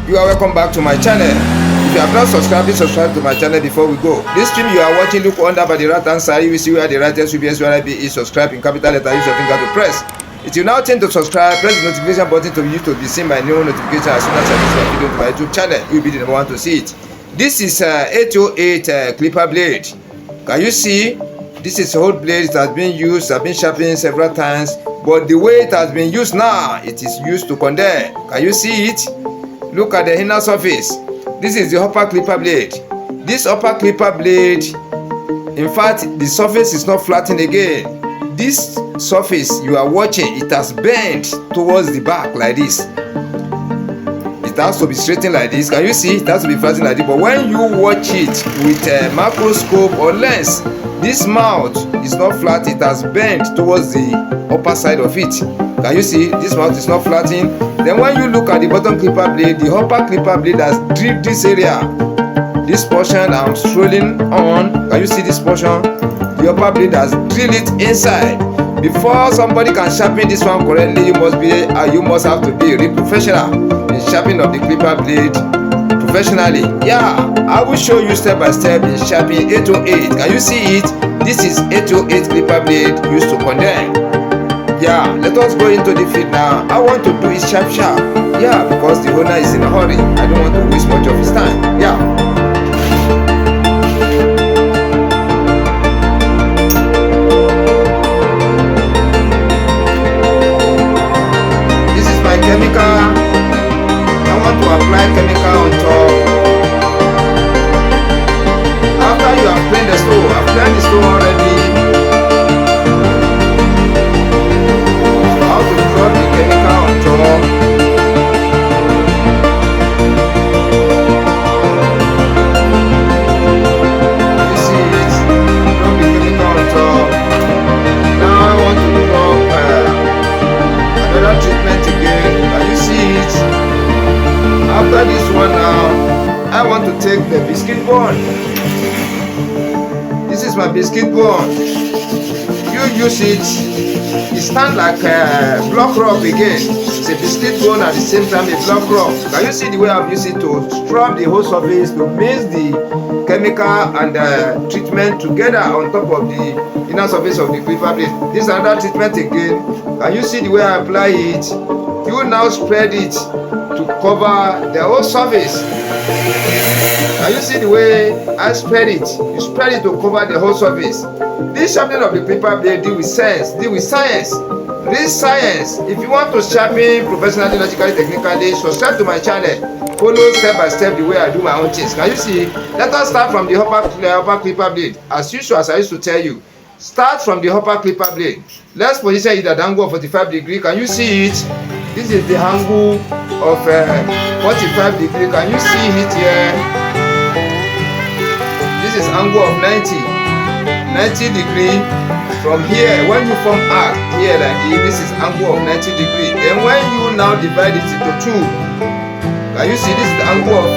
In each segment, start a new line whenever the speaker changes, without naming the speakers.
You are welcome back to my channel. If you have not subscribed, please subscribe to my channel before we go. This stream you are watching, look under by the right hand side. You will see where the right text will be SYB is subscribe in capital letter. Use your finger to press. It will now change to subscribe. Press the notification button to use to be seen my new notification as soon as I post my video to my YouTube channel. You will be the number one to see it. This is 808 clipper blade. Can you see? This is old blade. It has been used, has been sharpened several times, but the way it has been used now, it is used to condense. Can you see it? Look at the inner surface. This is the upper clipper blade. This upper clipper blade, in fact, the surface is not flattened again. This surface you are watching, it has bent towards the back like this. It has to be straightened like this. Can you see? It has to be flattened like this. But when you watch it with a microscope or lens, this mouth is not flat. It has bent towards the upper side of it. Can you see? This mouth is not flattened. Then when you look at the bottom clipper blade, the upper clipper blade has drilled this area. This portion I'm strolling on. Can you see this portion? The upper blade has drilled it inside. Before somebody can sharpen this one correctly, you must have to be a real professional in sharpening of the clipper blade professionally. Yeah, I will show you step by step in sharpening 808. Can you see it? This is 808 clipper blade used to condense. Yeah, let us go into the field now. I want to do it sharp. Yeah, because the owner is in a hurry. I don't want to waste much of his time. Yeah. This is my chemical. I want to apply chemical on top. After you have cleaned the stove, I've cleaned the stove already. After this one now, I want to take the biscuit bone. This is my biscuit bone. You use it, it stands like a block rock again. It's a biscuit bone at the same time a block rock. Can you see the way I've used it to scrub the whole surface, to mix the chemical and the treatment together on top of the inner surface of the clipper blade. This is another treatment again. Can you see the way I apply it? You now spread it to cover the whole surface. Can you see the way I spread it? You spread it to cover the whole surface. This sharpening of the clipper blade deal with science. This science. If you want to sharpen professionally, logically, technically, subscribe to my channel. Follow step by step the way I do my own things. Can you see? Let us start from the upper clipper blade. As usual, as I used to tell you, start from the upper clipper blade. Let's position it at an angle of 45 degrees. Can you see it? This is the angle of 45 degrees. Can you see it here? This is angle of 90 degrees. From here, when you form arc here like this is angle of 90 degrees. Then when you now divide it into two, can you see this is the angle of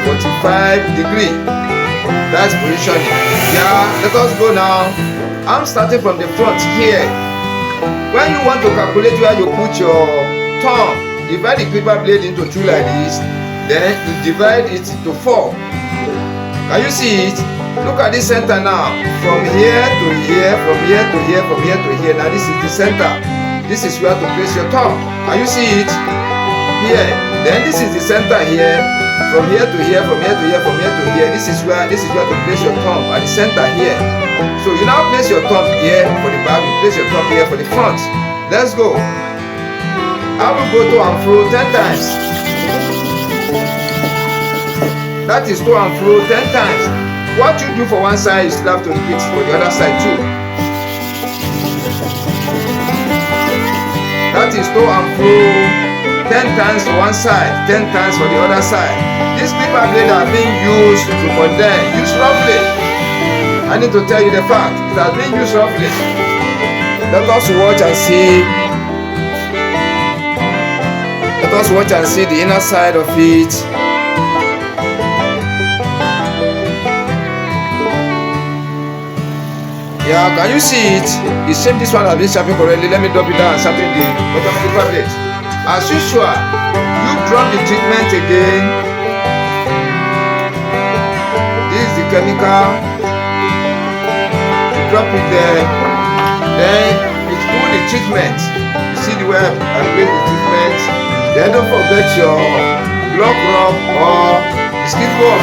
45 degrees? That's positioning. Yeah, let us go now. I'm starting from the front here. When you want to calculate where you put your thumb, divide the clipper blade into two like this. Then you divide it into four. Can you see it? Look at this center now. From here to here, from here to here, from here to here. Now this is the center. This is where to place your thumb. Can you see it? Here. Then this is the center here. From here to here, from here to here, from here to here. This is where to place your thumb at the center here. So you now place your thumb here for the back, you place your thumb here for the front. Let's go. I will go to and fro 10 times. That is to and fro 10 times. What you do for one side, you still have to repeat for the other side too. That is to and fro 10 times for one side, 10 times for the other side. This clipper blade are being used to condense, used roughly. I need to tell you the fact, it has been used roughly. Let us watch and see. Let us watch and see the inner side of it. Yeah, can you see it? The same this one has been sharpened correctly. Let me drop it down and sharpen the bottom clipper blade. As usual, you drop drop the treatment again. This is the chemical. You drop it there. Then you put the treatment. You see the way I place the treatment. Then don't forget your block rub or skin rub.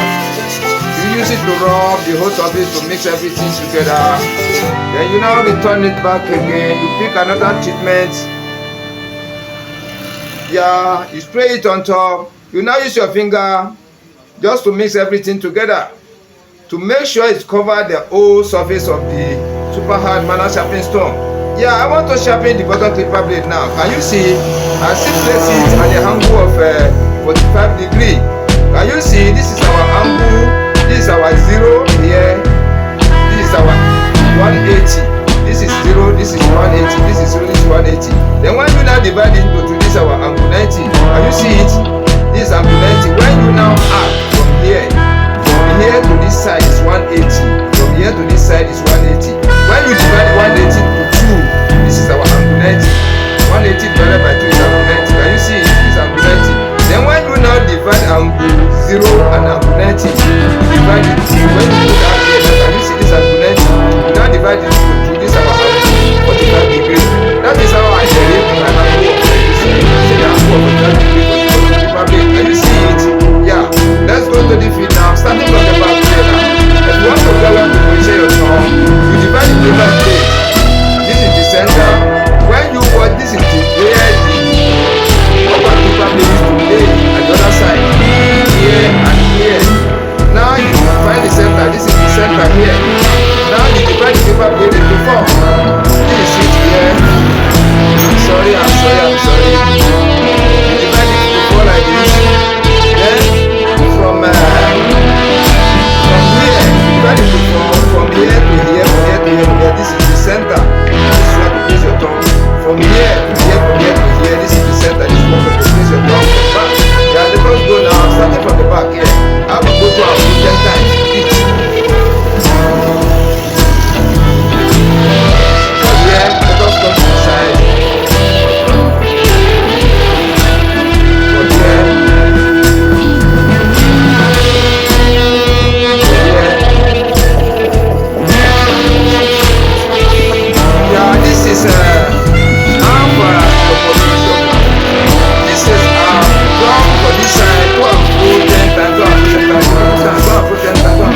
You use it to rub the whole surface to mix everything together. Then you now return it back again. You pick another treatment. Yeah, you spray it on top. You now use your finger just to mix everything together to make sure it's covered the whole surface of the super hard manual sharpening stone. Yeah, I want to sharpen the bottom clipper blade now. Can you see? I still place it at the angle of 45 degrees. Can you see? This is our angle. This is our 0 here. This is our 180. This is 0. This is 180. This is 0. This is 180. Then when you now divide it into this our angle 90. Can you see it? This is angle 90. When you now add from here to this side is 180. From here to this side is 180. When you divide 180 to 2, this is our angle 90. 180 divided by 2 is angle 90. Can you see it? This is angle 90. Then when you now divide angle 0 and angle 90, you divide it. When you put that here, can you see this angle 90? You now divide it to this our angle 45 degrees. That is how I derived my angle of this. See the angle of 45 degrees. Can you see it? Yeah. Let's go to the feet now. Starting from the back here now. If you want to go around to position your thumb, you divide the paper plate. This is the center. When you watch, this is the where the upper paper plate is to lay at the other side. Here and here. Now you find the center. This is the center here. Now you divide the paper plate into 4. This is it here. I'm sorry. You divide it into 4 like this. Then from here, divide it to 4. From here to here, from here to here. This is the center. This is what you place your thumb. From here to here, from here to here. This is the center. This is what you place your thumb. From back. Yeah, let us go now. Starting from the back here. I will go to our 10 times each. From here, let us come to the side. From here. Yeah, this is arm for the position. This is arm for this side. Go and put 10 times. Go and put 10 times. Go and put 10 times. Go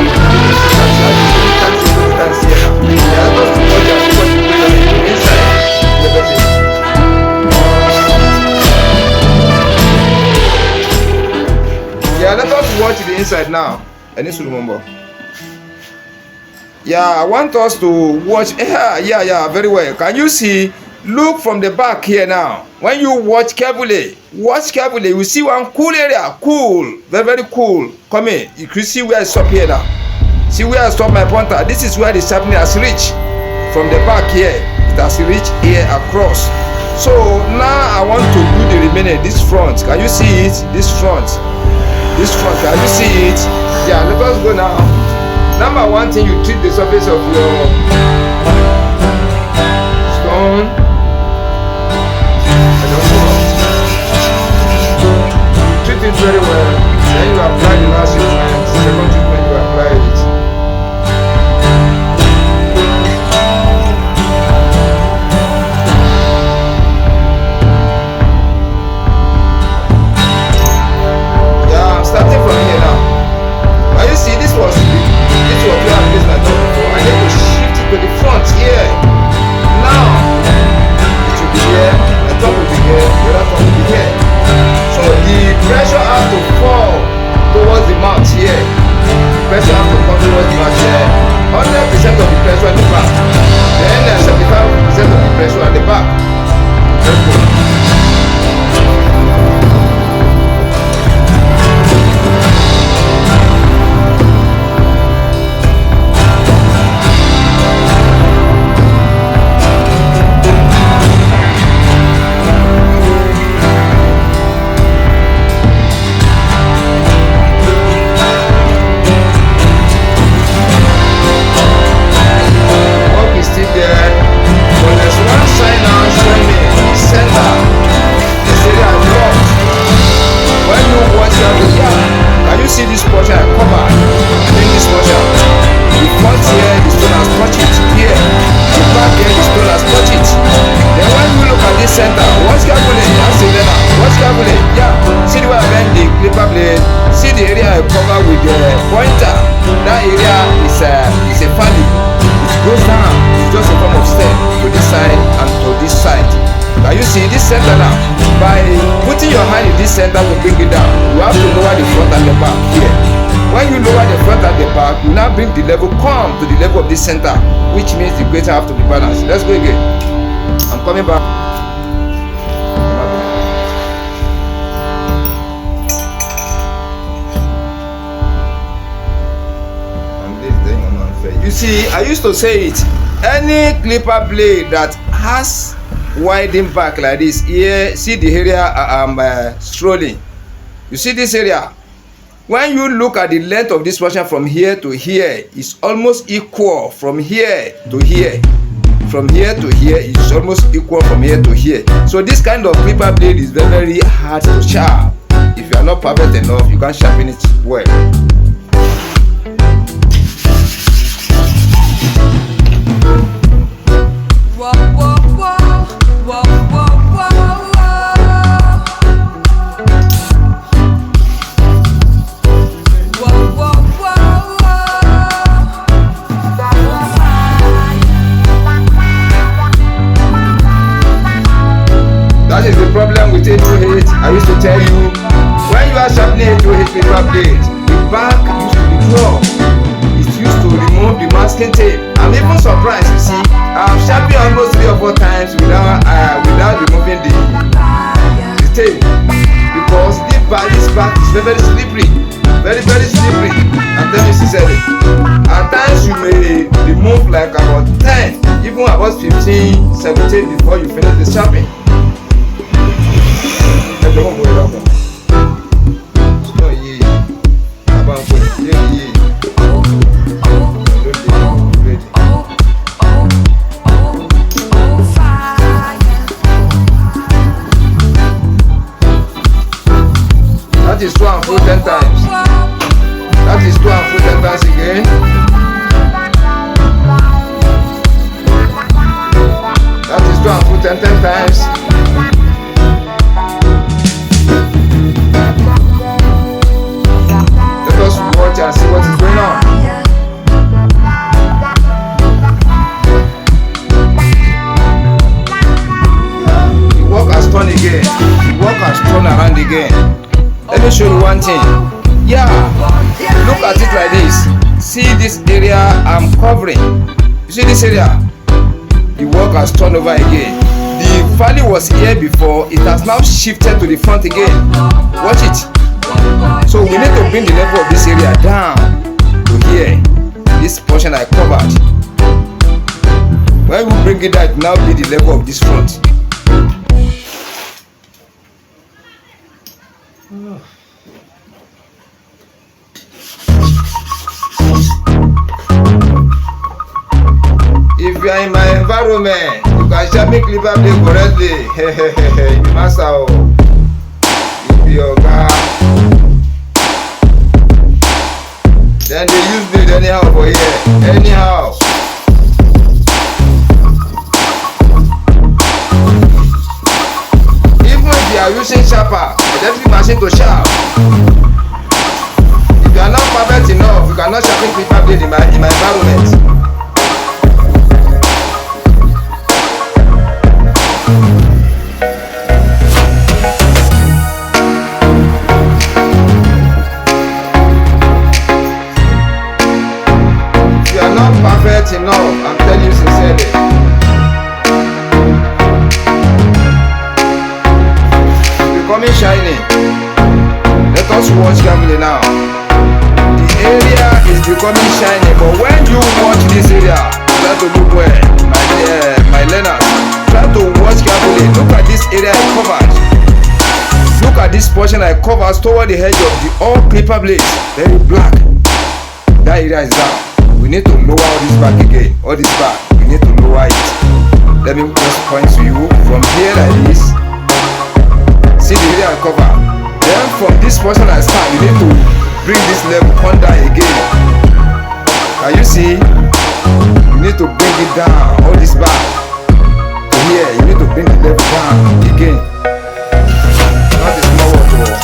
and put 10 times here now. Yeah, let us watch and see what you put on the inside. Yeah, let us watch the inside now. I need to remember. Yeah, I want us to watch. Yeah, very well. Can you see? Look from the back here now. When you watch carefully, you see one cool area. Cool, very, very cool. Come in. You can see where I stop here now. See where I stop my pointer. This is where the sharpening has reached. From the back here, it has reached here across. So now I want to do the remaining. This front. Can you see it? This front. Can you see it? Yeah, let us go now. Number one thing, you treat the surface of your stone. Treat it very well. Then you apply the last treatment. Second treatment, you apply it. Yeah, I'm starting from here now. Can you see this was where I placed my thumb before. I need to shift it to the front here. Now clipper blade, see the area I cover with the pointer. That area is a valley. It goes down. It's just a form of step to this side and to this side. Can you see this center now? By putting your hand in this center to bring it down, you have to lower the front and the back here. When you lower the front and the back, you now bring the level, come to the level of this center, which means the greater have to be balanced. Let's go again. I'm coming back. You see, I used to say it, any clipper blade that has widened back like this, here, see the area I'm strolling. You see this area? When you look at the length of this portion from here to here, it's almost equal from here to here. From here to here, it's almost equal from here to here. So this kind of clipper blade is very, very hard to sharp. If you are not perfect enough, you can't sharpen it well. That is the problem with A2H. I used to tell you, when you are sharpening A2H clipper blade, the back used to be dropped. It used to remove the masking tape. I'm even surprised, you see, I've sharpened almost 3 or 4 times without removing the tape, because this back is very, very slippery, very, very slippery. I'm telling you sincerely. At times you may remove like about 10, even about 15, 17 before you finish the sharpening. That is 2 and 4 10 times. That is 2 and 4 10 times again. That is 2 and 4 10 times. Let us watch and see what is going on. The work has turned again. The work has turned around again. Let me show you one thing. Yeah, look at it like this. See this area I'm covering. You see this area? The work has turned over again. The valley was here before. It has now shifted to the front again. Watch it. So we need to bring the level of this area down to here. This portion I covered. When we bring it down, it will now be the level of this front. If you are in my environment, you can sharpen clipper blade correctly. You master, you be your guy. Then they use blade anyhow for here, anyhow. Even if you are using sharper, electric machine to sharp. If you are not perfect enough, you cannot sharpen clipper blade in my environment. Enough, I'm telling you sincerely. It's becoming shiny. Let us watch carefully now. The area is becoming shiny, but when you watch this area, try to look well. My learners, try to watch carefully. Look at this area I covered. Look at this portion I covered toward the edge of the all clipper blades. Very black. That area is down. We need to lower all this back again. All this back, we need to lower it. Let me just point to you from here like this. See the area I cover. Then from this portion I start, you need to bring this level under again. Can you see? You need to bring it down. All this back to here. You need to bring the level down again. Not a small work.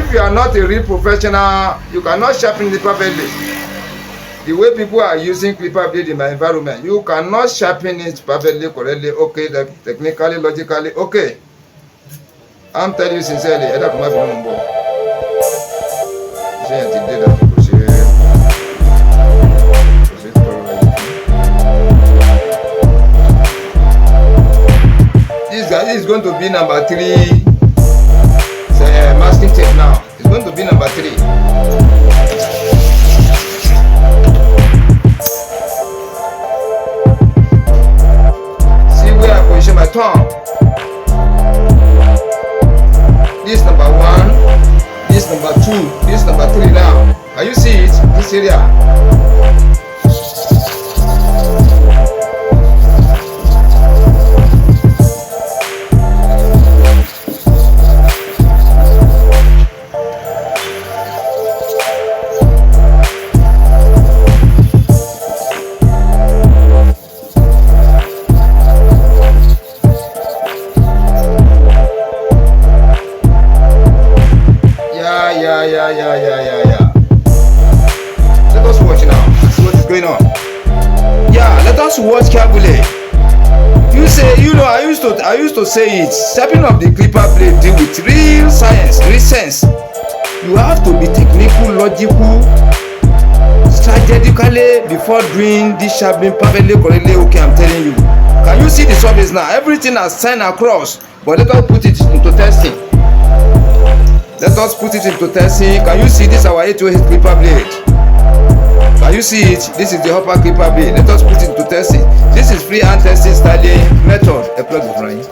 if you are not a real professional, you cannot sharpen the perfectly. The way people are using clipper blade in my environment, you cannot sharpen it perfectly, correctly, okay, technically, logically, okay. I'm telling you sincerely, I don't have no more. This guy is going to be number 3. It's a masking tape now. It's going to be number 3. See where I position my thumb. This number 1, this number 2, this number 3 now. Can you see it? This area. Yeah. Let us watch now. See what is going on. Yeah, let us watch carefully. You say, I used to say it. Sharpening of the clipper blade deal with real science, real sense. You have to be technical, logical, strategically before doing this sharpening perfectly, correctly. Okay, I'm telling you. Can you see the surface now? Everything has signed across, but let us put it into testing. Let us put it into testing. Can you see this? Our 808 clipper blade. Can you see it? This is the upper clipper blade. Let us put it into testing. This is free hand testing styling method. A plug is right.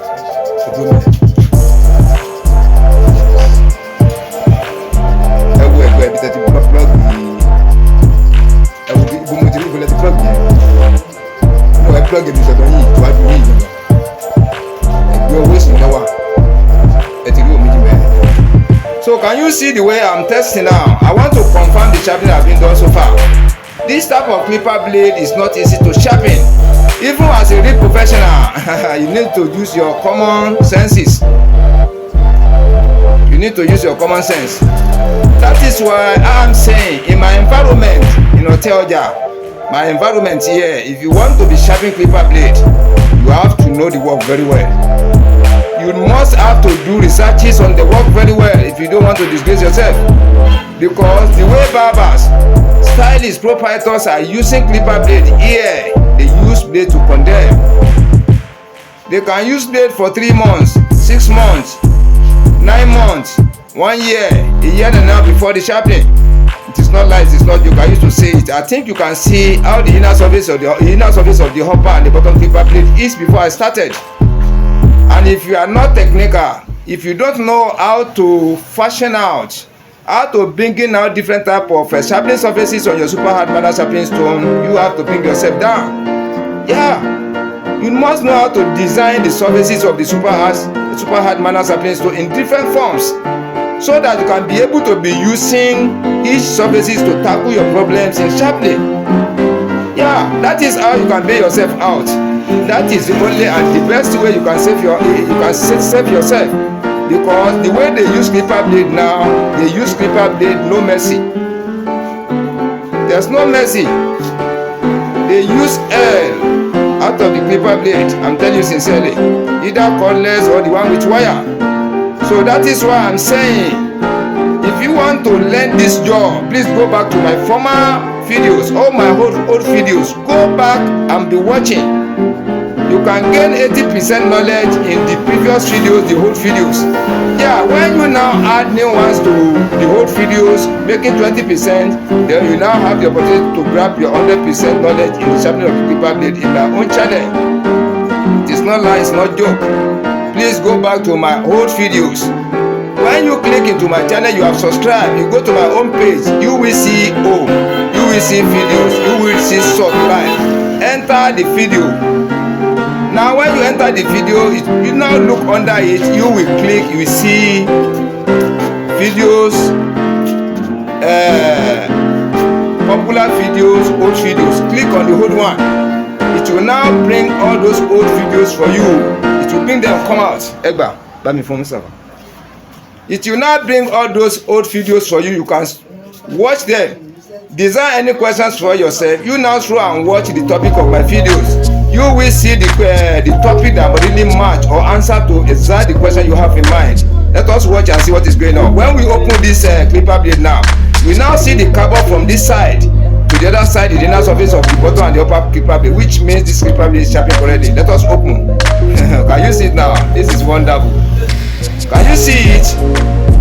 So can you see the way I'm testing now? I want to confirm the sharpening I've been done so far. This type of clipper blade is not easy to sharpen. Even as a real professional, you need to use your common senses. You need to use your common sense. That is why I'm saying in my environment, in OttE, my environment here, if you want to be sharpening clipper blade, you have to know the work very well. You must have to do researches on the work very well if you don't want to disgrace yourself. Because the way barbers, stylists, proprietors are using clipper blade here, they use blade to condemn. They can use blade for 3 months, 6 months, 9 months, 1 year, a year and a half before the sharpening. It is not lies, it's not joke. I used to say it. I think you can see how the inner surface of the hopper and the bottom clipper blade is before I started. And if you are not technical, if you don't know how to fashion out, how to bring in out different type of sharpening surfaces on your super hard manner sharpening stone, you have to bring yourself down. Yeah, you must know how to design the surfaces of the super hard manner sharpening stone in different forms, so that you can be able to be using each surfaces to tackle your problems in sharpening. Yeah, that is how you can bail yourself out. That is the only and the best way you can save yourself. Because the way they use clipper blade now, they use clipper blade no mercy. There's no mercy. They use L out of the clipper blade. I'm telling you sincerely, either cordless or the one with wire. So that is why I'm saying, if you want to learn this job, please go back to my former videos, all my old videos. Go back and be watching. You can gain 80% knowledge in the previous videos, the old videos. Yeah, when you now add new ones to the old videos, making 20%, then you now have the opportunity to grab your 100% knowledge in the sharpening of the clipper blade in my own channel. It is not lie, it's not joke. Please go back to my old videos. When you click into my channel, you have subscribed, you go to my home page, you will see home, you will see videos, you will see subscribe. Enter the video. Now when you enter the video, you now look under it, you will click, you will see videos, popular videos, old videos. Click on the old one. It will now bring all those old videos for you. It will bring them come out. Egba, let me phone server. It will now bring all those old videos for you. You can watch them. Design any questions for yourself. You now throw and watch the topic of my videos. You will see the topic that will really match or answer to exactly the question you have in mind. Let us watch and see what is going on. When we open this clipper blade now, we now see the carbon from this side to the other side, the inner surface of the bottom and the upper clipper blade, which means this clipper blade is sharpened already. Let us open. Can you see it now? This is wonderful. Can you see it?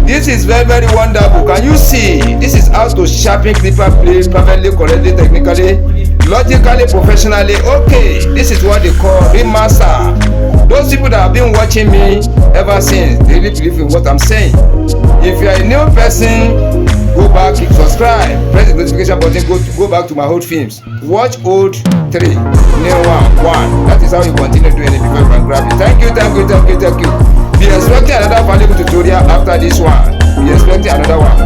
This is very, very wonderful. Can you see? This is how to sharpen clipper blade perfectly, correctly, technically, logically, professionally. Okay, this is what they call remaster. Those people that have been watching me ever since, they really believe in what I'm saying. If you are a new person, go back, click subscribe, press the notification button, go back to my old films. Watch old 3, new 1. That is how you continue doing it before you can grab it. Thank you. Be expecting another valuable tutorial after this one. Be expecting another one.